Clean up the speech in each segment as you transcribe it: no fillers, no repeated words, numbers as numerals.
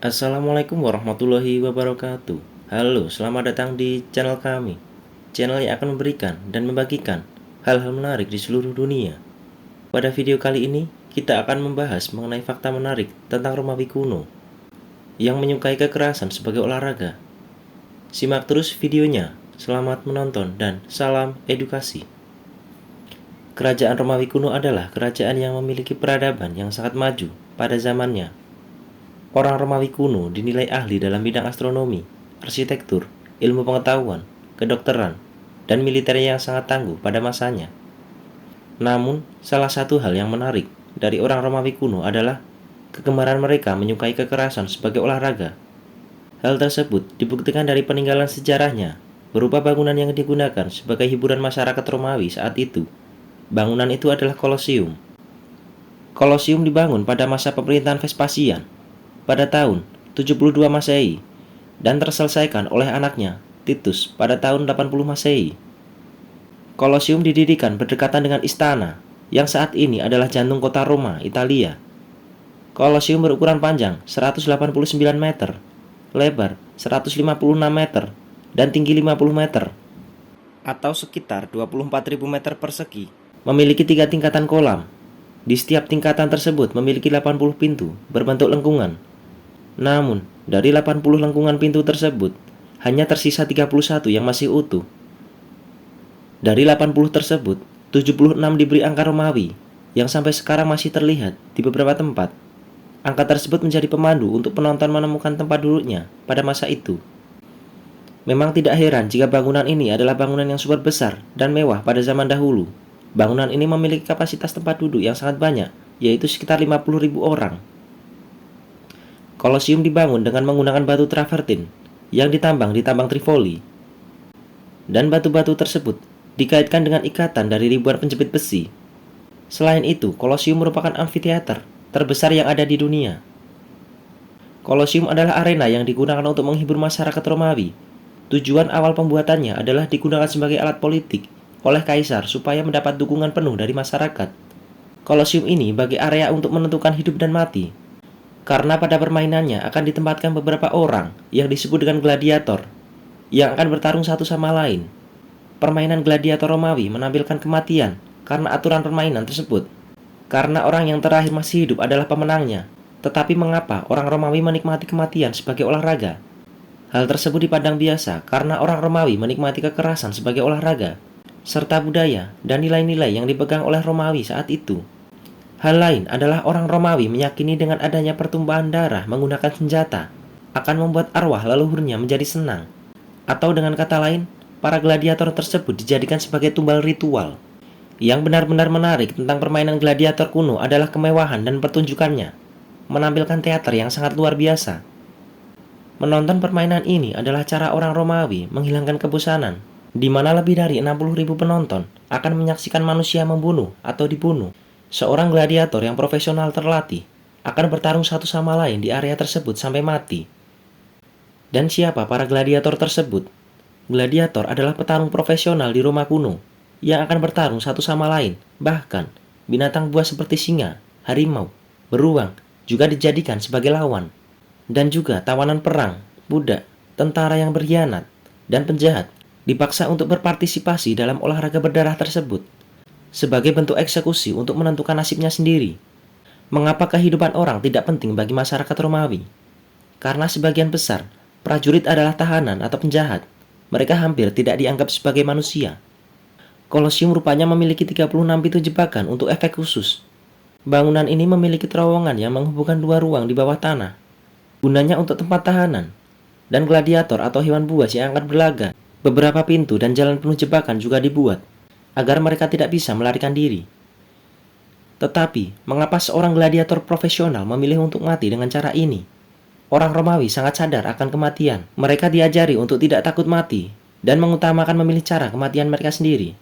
Assalamualaikum warahmatullahi wabarakatuh. Halo, selamat datang di channel kami. Channel yang akan memberikan dan membagikan hal-hal menarik di seluruh dunia. Pada video kali ini, kita akan membahas mengenai fakta menarik tentang Romawi kuno yang menyukai kekerasan sebagai olahraga. Simak terus videonya. Selamat menonton dan salam edukasi. Kerajaan Romawi kuno adalah kerajaan yang memiliki peradaban yang sangat maju pada zamannya. Orang Romawi kuno dinilai ahli dalam bidang astronomi, arsitektur, ilmu pengetahuan, kedokteran, dan militer yang sangat tangguh pada masanya. Namun, salah satu hal yang menarik dari orang Romawi kuno adalah kegemaran mereka menyukai kekerasan sebagai olahraga. Hal tersebut dibuktikan dari peninggalan sejarahnya, berupa bangunan yang digunakan sebagai hiburan masyarakat Romawi saat itu. Bangunan itu adalah Kolosium. Kolosium dibangun pada masa pemerintahan Vespasian pada tahun 72 Masehi dan terselesaikan oleh anaknya Titus pada tahun 80 Masehi. Kolosium didirikan berdekatan dengan istana yang saat ini adalah jantung kota Roma, Italia. Kolosium berukuran panjang 189 meter, lebar 156 meter, dan tinggi 50 meter atau sekitar 24.000 meter persegi. Memiliki 3 tingkatan kolam. Di setiap tingkatan tersebut memiliki 80 pintu berbentuk lengkungan. Namun, dari 80 lengkungan pintu tersebut, hanya tersisa 31 yang masih utuh. Dari 80 tersebut, 76 diberi angka Romawi, yang sampai sekarang masih terlihat di beberapa tempat. Angka tersebut menjadi pemandu untuk penonton menemukan tempat duduknya pada masa itu. Memang tidak heran jika bangunan ini adalah bangunan yang super besar dan mewah pada zaman dahulu. Bangunan ini memiliki kapasitas tempat duduk yang sangat banyak, yaitu sekitar 50.000 orang. Kolosium dibangun dengan menggunakan batu travertin yang ditambang di tambang Tripoli. Dan batu-batu tersebut dikaitkan dengan ikatan dari ribuan penjepit besi. Selain itu, Kolosium merupakan amfiteater terbesar yang ada di dunia. Kolosium adalah arena yang digunakan untuk menghibur masyarakat Romawi. Tujuan awal pembuatannya adalah digunakan sebagai alat politik oleh kaisar supaya mendapat dukungan penuh dari masyarakat. Kolosium ini bagi area untuk menentukan hidup dan mati. Karena pada permainannya akan ditempatkan beberapa orang yang disebut dengan gladiator, yang akan bertarung satu sama lain. Permainan gladiator Romawi menampilkan kematian karena aturan permainan tersebut. Karena orang yang terakhir masih hidup adalah pemenangnya. Tetapi mengapa orang Romawi menikmati kematian sebagai olahraga? Hal tersebut dipandang biasa karena orang Romawi menikmati kekerasan sebagai olahraga, serta budaya dan nilai-nilai yang dipegang oleh Romawi saat itu. Hal lain adalah orang Romawi meyakini dengan adanya pertumpahan darah menggunakan senjata akan membuat arwah leluhurnya menjadi senang. Atau dengan kata lain, para gladiator tersebut dijadikan sebagai tumbal ritual. Yang benar-benar menarik tentang permainan gladiator kuno adalah kemewahan dan pertunjukannya, menampilkan teater yang sangat luar biasa. Menonton permainan ini adalah cara orang Romawi menghilangkan kebosanan, di mana lebih dari 60.000 penonton akan menyaksikan manusia membunuh atau dibunuh. Seorang gladiator yang profesional terlatih akan bertarung satu sama lain di area tersebut sampai mati. Dan siapa para gladiator tersebut? Gladiator adalah petarung profesional di Roma kuno yang akan bertarung satu sama lain. Bahkan, binatang buas seperti singa, harimau, beruang juga dijadikan sebagai lawan. Dan juga tawanan perang, budak, tentara yang berkhianat, dan penjahat dipaksa untuk berpartisipasi dalam olahraga berdarah tersebut sebagai bentuk eksekusi untuk menentukan nasibnya sendiri. Mengapa kehidupan orang tidak penting bagi masyarakat Romawi? Karena sebagian besar prajurit adalah tahanan atau penjahat. Mereka hampir tidak dianggap sebagai manusia. Kolosium rupanya memiliki 36 pintu jebakan untuk efek khusus. Bangunan ini memiliki terowongan yang menghubungkan dua ruang di bawah tanah. Gunanya untuk tempat tahanan dan gladiator atau hewan buas yang akan berlaga. Beberapa pintu dan jalan penuh jebakan juga dibuat agar mereka tidak bisa melarikan diri. Tetapi, mengapa seorang gladiator profesional memilih untuk mati dengan cara ini? Orang Romawi sangat sadar akan kematian. Mereka diajari untuk tidak takut mati dan mengutamakan memilih cara kematian mereka sendiri.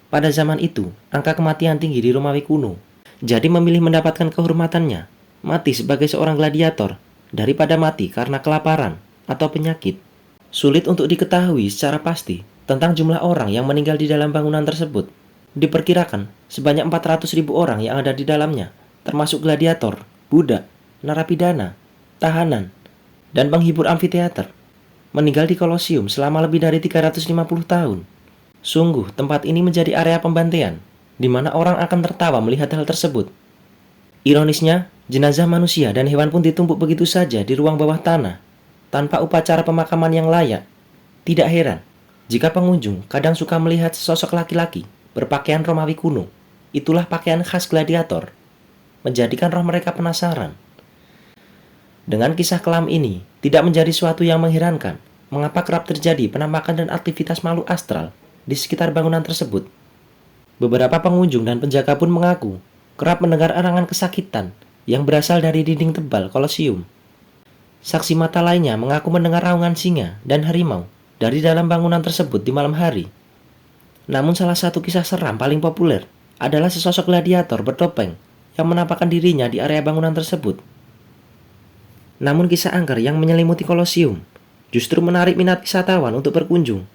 Pada zaman itu, angka kematian tinggi di Romawi kuno. Jadi memilih mendapatkan kehormatannya, mati sebagai seorang gladiator, daripada mati karena kelaparan atau penyakit. Sulit untuk diketahui secara pasti tentang jumlah orang yang meninggal di dalam bangunan tersebut. Diperkirakan sebanyak 400.000 orang yang ada di dalamnya, termasuk gladiator, budak, narapidana, tahanan, dan penghibur amfiteater, meninggal di Kolosium selama lebih dari 350 tahun. Sungguh, tempat ini menjadi area pembantaian, di mana orang akan tertawa melihat hal tersebut. Ironisnya, jenazah manusia dan hewan pun ditumpuk begitu saja di ruang bawah tanah, tanpa upacara pemakaman yang layak. Tidak heran, jika pengunjung kadang suka melihat sosok laki-laki berpakaian Romawi kuno. Itulah pakaian khas gladiator, menjadikan roh mereka penasaran. Dengan kisah kelam ini, tidak menjadi suatu yang mengherankan mengapa kerap terjadi penampakan dan aktivitas makhluk astral di sekitar bangunan tersebut. Beberapa pengunjung dan penjaga pun mengaku kerap mendengar arangan kesakitan yang berasal dari dinding tebal Kolosium. Saksi mata lainnya mengaku mendengar raungan singa dan harimau dari dalam bangunan tersebut di malam hari. Namun salah satu kisah seram paling populer adalah sesosok gladiator bertopeng yang menampakkan dirinya di area bangunan tersebut. Namun kisah angker yang menyelimuti Kolosium justru menarik minat wisatawan untuk berkunjung.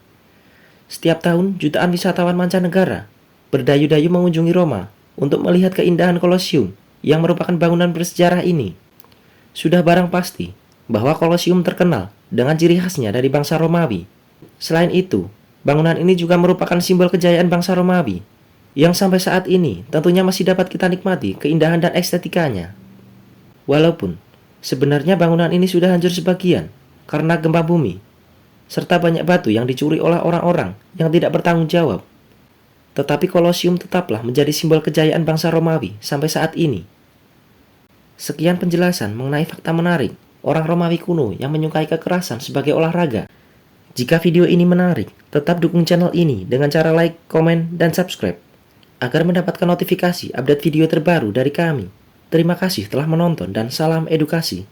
Setiap tahun, jutaan wisatawan mancanegara berdayu-dayu mengunjungi Roma untuk melihat keindahan Kolosium yang merupakan bangunan bersejarah ini. Sudah barang pasti bahwa Kolosium terkenal dengan ciri khasnya dari bangsa Romawi. Selain itu, bangunan ini juga merupakan simbol kejayaan bangsa Romawi, yang sampai saat ini tentunya masih dapat kita nikmati keindahan dan estetikanya. Walaupun sebenarnya bangunan ini sudah hancur sebagian karena gempa bumi, serta banyak batu yang dicuri oleh orang-orang yang tidak bertanggung jawab. Tetapi Kolosium tetaplah menjadi simbol kejayaan bangsa Romawi sampai saat ini. Sekian penjelasan mengenai fakta menarik orang Romawi kuno yang menyukai kekerasan sebagai olahraga. Jika video ini menarik, tetap dukung channel ini dengan cara like, komen, dan subscribe agar mendapatkan notifikasi update video terbaru dari kami. Terima kasih telah menonton dan salam edukasi.